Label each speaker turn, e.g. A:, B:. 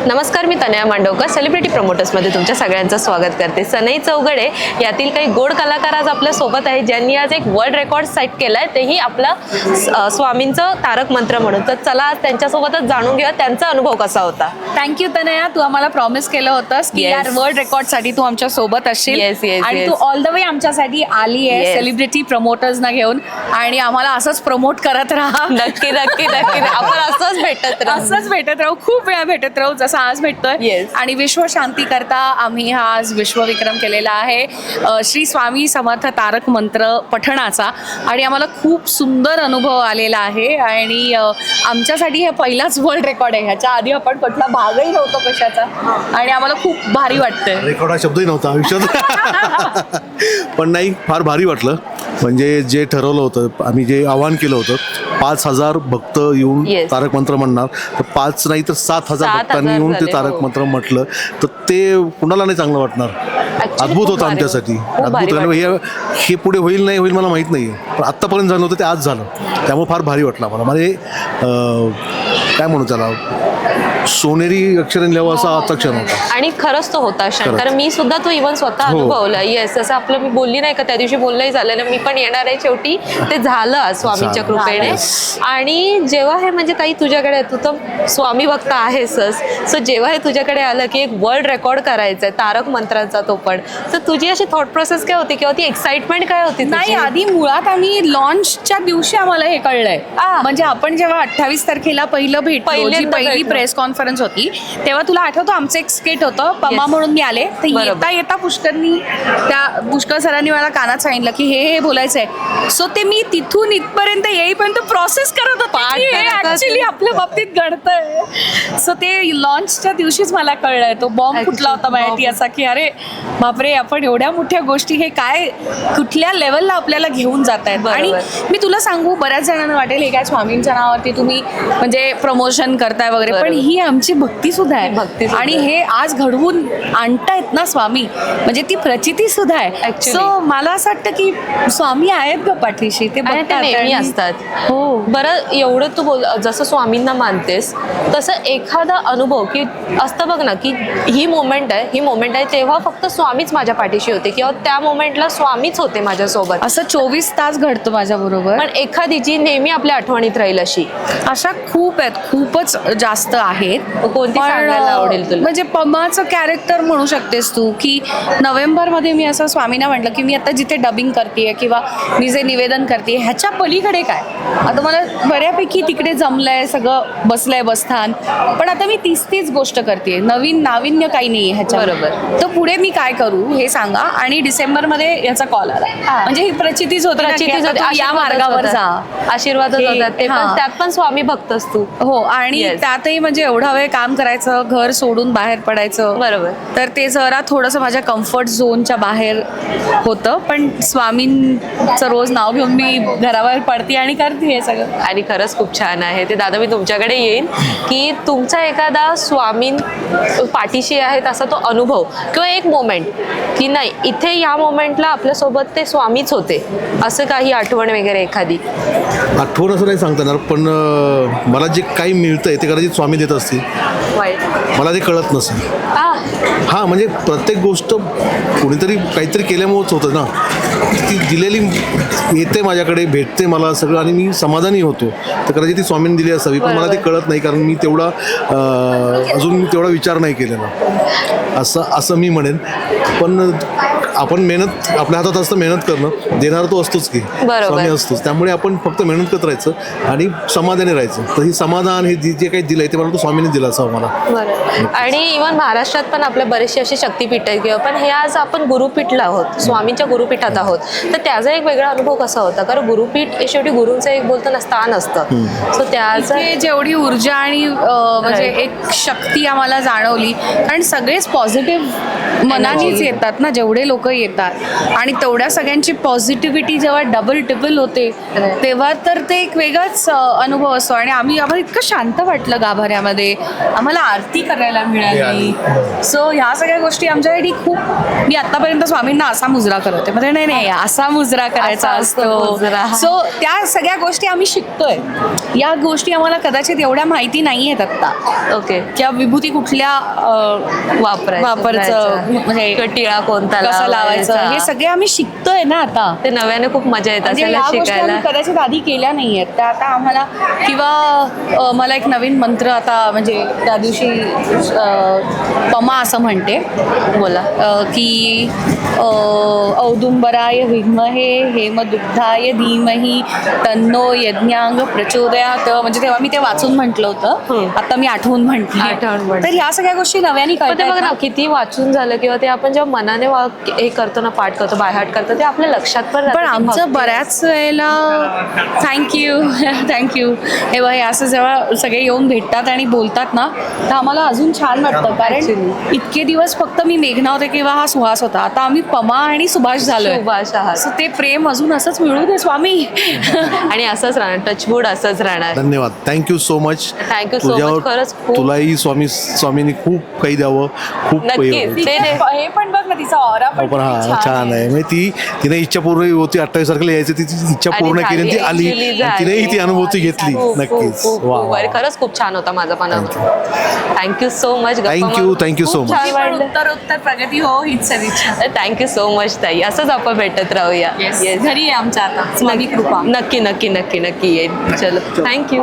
A: नमस्कार, मी तनया मांडवकर सेलिब्रिटी प्रमोटर्समध्ये तुमच्या सगळ्यांचं स्वागत करते. सनई चौगडे यातील काही गोड कलाकार आज आपल्या सोबत आहेत, ज्यांनी आज एक वर्ल्ड रेकॉर्ड सेट केलाय, तेही आपला स्वामींचं तारक मंत्र म्हणून. तर चला आज त्यांच्यासोबतच जाणून घेऊया त्यांचा अनुभव कसा होता.
B: थँक्यू तनया, तू आम्हाला प्रॉमिस केलं होतंस की यार वर्ल्ड रेकॉर्ड साठी तू आमच्या सोबत असशील आणि तू ऑल द वे आमच्यासाठी आली आहे सेलिब्रिटी प्रमोटर्स ना घेऊन आणि आम्हाला असंच प्रमोट करत राहा.
A: नक्की नक्की नक्की आपण असंच भेटत राहू,
B: खूप वेळा भेटत राहू जसं आज भेटतोय. आणि विश्व शांती करता आम्ही हा आज विश्वविक्रम केलेला आहे श्री स्वामी समर्थ तारक मंत्र पठणाचा आणि आम्हाला खूप सुंदर अनुभव आलेला आहे आणि आमच्यासाठी हे पहिलाच वर्ल्ड रेकॉर्ड आहे. ह्याच्या आधी आपण कुठला भागही नव्हतो कशाचा आणि आम्हाला खूप भारी वाटतंय.
C: रेकॉर्ड हा शब्दही नव्हता आयुष्यात पण नाही, फार भारी वाटलं. म्हणजे जे ठरवलं होतं, आम्ही जे आवाहन केलं होतं 5,000 भक्त येऊन तारक मंत्र म्हणणार, तर 5 नाही तर 7,000 भक्तांनी येऊन ते तारक मंत्र म्हटलं, तर ते कुणाला नाही चांगलं वाटणार. अद्भुत होतं आमच्यासाठी, अद्भुत. हे पुढे होईल नाही होईल मला माहीत नाही, पण आत्तापर्यंत झालं होतं ते आज झालं, त्यामुळे फार भारी वाटलं मला. म्हणजे काय म्हणू त्याला, सोनेरी अक्षरांनी लिहावं असा आजचा क्षण होता.
A: आणि खरंच तो होता क्षण, कारण मी सुद्धा तो इव्हन स्वतः अनुभवला. येस, असं आपलं मी बोलली नाही का त्या दिवशी बोलणंही झालं, मी पण येणार आहे, शेवटी ते झालं स्वामींच्या कृपेने. आणि जेव्हा हे म्हणजे ताई तुझ्याकडे, तू तर स्वामी भक्त आहेसच, सो जेव्हा हे तुझ्याकडे आलं की एक वर्ल्ड रेकॉर्ड करायचा आहे तारक मंत्राचा, तो पण, तर तुझी अशी थॉट प्रोसेस काय होती किंवा ती एक्साइटमेंट काय होती?
B: नाही, आधी मुळात आम्ही लॉन्चच्या दिवशी आम्हाला हे कळलंय. म्हणजे आपण जेव्हा 28 तारखेला पहिली प्रेस कॉन्फरन्स होती, तेव्हा तुला आठवतं आमचं एक स्किट होतं, पमा म्हणून मी आले, तर येता येता पुष्कर सरांनी मला कानात सांगितलं की हे बोलायचंय. सो ते मी तिथून इथपर्यंत येईपर्यंत प्रोसेस करत होते, ऍक्च्युली आपल्या बाबतीत घडतंय. सो ते लॉन्चच्या दिवशीच मला कळलंय, तो बॉम्ब फुटला होता माझ्यासाठी असा की अरे बापरे, आपण एवढ्या मोठ्या गोष्टी हे काय कुठल्या लेवलला आपल्याला घेऊन जात आहेत. आणि मी तुला सांगू, बऱ्याच जणांना वाटेल हे काय स्वामींच्या नावावरती तुम्ही म्हणजे प्रमोशन करताय वगैरे, पण ही आमची भक्ती सुद्धा आहे आणि हे आज घडवून आणतायत ना स्वामी, म्हणजे ती प्रचिती सुद्धा आहे. सो मला असं वाटतं की स्वामी आहेत ग पाठीशी, ते
A: नेहमी असतात. हो, बरं, एवढं तू बोल, जसं स्वामींना मानतेस तसं एखादा अनुभव की असतं बघ ना, की ही मोमेंट आहे तेव्हा फक्त स्वामीच माझ्या पाठीशी होते किंवा त्या मोमेंटला स्वामीच होते माझ्यासोबत,
B: असं 24 तास घडतं माझ्या बरोबर.
A: पण एखादी जी नेहमी आपल्या आठवणीत राहील अशा
B: खूप आहेत, खूपच जास्त आहेत.
A: कोणती सांगायला आवडेल तुला?
B: म्हणजे पमाचं कॅरेक्टर म्हणू शकतेस तू, की नोव्हेंबरमध्ये मी असं स्वामींना म्हटलं की मी आता जिथे डबिंग करते किंवा मी जे निवेदन करते ह्याच्या पलीकडे काय, आता मला बऱ्यापैकी तिकडे जमलंय, सगळं बसलंय बसस्थान, पण आता मी तीच गोष्ट करते, नवीन नाविन्य काही नाही ह्याच्या बरोबर, तर पुढे मी काय करू हे सांगा. आणि डिसेंबरमध्ये याचा कॉल आला, म्हणजे ही प्रचितीच होती, या मार्गावर जा,
A: आशीर्वादच होतात ते, पण त्यात पण स्वामी भक्त असतो.
B: हो, आणि त्यातही म्हणजे एवढा वेळ काम करायचं, घर सोडून बाहेर पडायचं, बरोबर, तर ते जरा थोडंसं माझ्या कम्फर्ट झोनच्या बाहेर होतं, पण स्वामींचं रोज नाव घेऊन मी घराबाहेर पडते आणि करते हे सगळं.
A: आणि खरंच खूप छान आहे ते. दादा, मी तुमच्याकडे येईन की तुमचा एखादा स्वामी पाठीशी आहेत असा तो अनुभव किंवा एक मोमेंट की नाही, इथे या मोमेंटला आपल्यासोबत ते स्वामीच होते, असं काही आठवण वगैरे एखादी?
C: आठवण असं नाही सांगता येणार, पण मला जे काही मिळतंय ते कदाचित स्वामी देत असतील, मला ते कळत नसेल. हां, म्हणजे प्रत्येक गोष्ट कोणीतरी काहीतरी केल्यामुळेच होतं ना, ती दिलेली येते माझ्याकडे, भेटते मला सगळं आणि मी समाधानी होतो, तर कदाचित ती स्वामींनी दिली असावी, पण मला ते कळत नाही, कारण मी अजून तेवढा विचार नाही केलेला, असं मी म्हणेन. पण आपण मेहनत, आपल्या हातात असतं मेहनत करणं, देणारा तो असतोच की स्वामी असतोच, त्यामुळे आपण फक्त मेहनत करत राहायचं आणि समाधानी राहायचं. तर ही समाधान हे जे काही दिलंय ते मला तो स्वामीने दिलं असावं मला.
A: आणि इव्हन महाराष्ट्रात पण आपल्या बरेचसे असे शक्तीपीठ आहेत किंवा, पण हे आज आपण गुरुपीठला आहोत, स्वामींच्या गुरुपीठात आहोत, तर त्याचा एक वेगळा अनुभव कसा होता? कारण गुरुपीठ हे शेवटी गुरूंचं एक बोलताना स्थान असतं, सो त्याचं
B: जेवढी ऊर्जा आणि म्हणजे एक शक्ती आम्हाला जाणवली, कारण सगळेच पॉझिटिव्ह मनानेच येतात ना, जेवढे लोक येतात आणि तेवढ्या सगळ्यांची पॉझिटिव्हिटी जेव्हा डबल टिबल होते तेव्हा तर ते एक वेगळाच अनुभव असतो. आणि आम्हाला इतकं शांत वाटलं गाभाऱ्यामध्ये, आम्हाला आरती करायला मिळाली. सो ह्या सगळ्या गोष्टी आमच्यासाठी खूप, मी आतापर्यंत स्वामींना असा मुजरा करते, म्हणजे नाही असा मुजरा करायचा
A: असा असतो
B: असतो.
A: मुजरा.
B: सो त्या सगळ्या गोष्टी आम्ही शिकतोय. या गोष्टी आम्हाला कदाचित एवढ्या माहिती नाही आहेत आत्ता,
A: ओके.
B: किंवा विभूती कुठल्या वापरचं, म्हणजे
A: टिळा कोणता
B: कसं लावायचं,
A: लावायचा.
B: हे सगळे आम्ही शिकतोय ना आता.
A: ते नव्याने खूप मजा येत
B: म्हणजे
A: असेल
B: या गोष्टी
A: शिकायला.
B: आम्ही कदाचित आधी केल्या नाहीयेत त्या आता आम्हाला. किंवा मला एक नवीन मंत्र आता, म्हणजे त्या दिवशी पमा असं म्हणते,
A: बोला.
B: की औदुंबराय विद्महे हेमदुग्धाय धीमहि तन्नो यज्ञांग प्रचोदयात. म्हणजे तेव्हा मी ते वाचून म्हटलं होतं, आता मी आठवून म्हटली.
A: आठवण.
B: तर ह्या सगळ्या गोष्टी नव्याने
A: पण ते बघ
B: कळतात
A: ना, किती वाचून झालं किंवा ते आपण जेव्हा मनाने हे करतो ना, पाठ करतो, बायहाट करतो, ते आपल्या लक्षात पण राहतं
B: पण
A: की
B: आमचं
A: भक्ती.
B: बऱ्याच वेळेला थँक्यू हे बघ, असं जेव्हा सगळे येऊन भेटतात आणि बोलतात ना, तर आम्हाला अजून छान वाटतं. कारण इतके दिवस फक्त मी मेघना होते किंवा हा सुहास होता, आता आम्ही पमा आणि सुभाष झालोय.
A: सुभाष आहात.
B: असं ते प्रेम अजून असंच मिळू दे स्वामी.
A: आणि असंच राहणार, टचवूड असंच राहणार.
C: धन्यवाद, thank you so much.
A: Thank you so much. खरंच खूप.
C: तुलाही स्वामींनी खूप काही द्यावं, खूप
A: नक्कीच.
B: हे पण बघ ना, तिचा ऑरा
C: हो, पण हा छान आहे. म्हणजे तिने इच्छा पूर्ण होती, 28 तारखेला यायची, तिची इच्छा
A: आणि
C: पूर्ण केली आणि ती
A: झाली,
C: आली.
A: actually
C: आणि तिनेही ती अनुभूती घेतली. नक्कीच. वा
A: खरंच खूप छान होता माझा पण thank you so much.
C: Thank you so much.
A: छान वाटलं.
B: उत्तर प्रगती हो हीच सदिच्छा.
A: थँक्यू सो मच ताई. असंच आपण भेटत राहूया.
B: Yes. घरी आहे आमच्या आता स्वामी कृपा.
A: नक्की नक्की नक्की नक्की येईल. चलो, थँक्यू.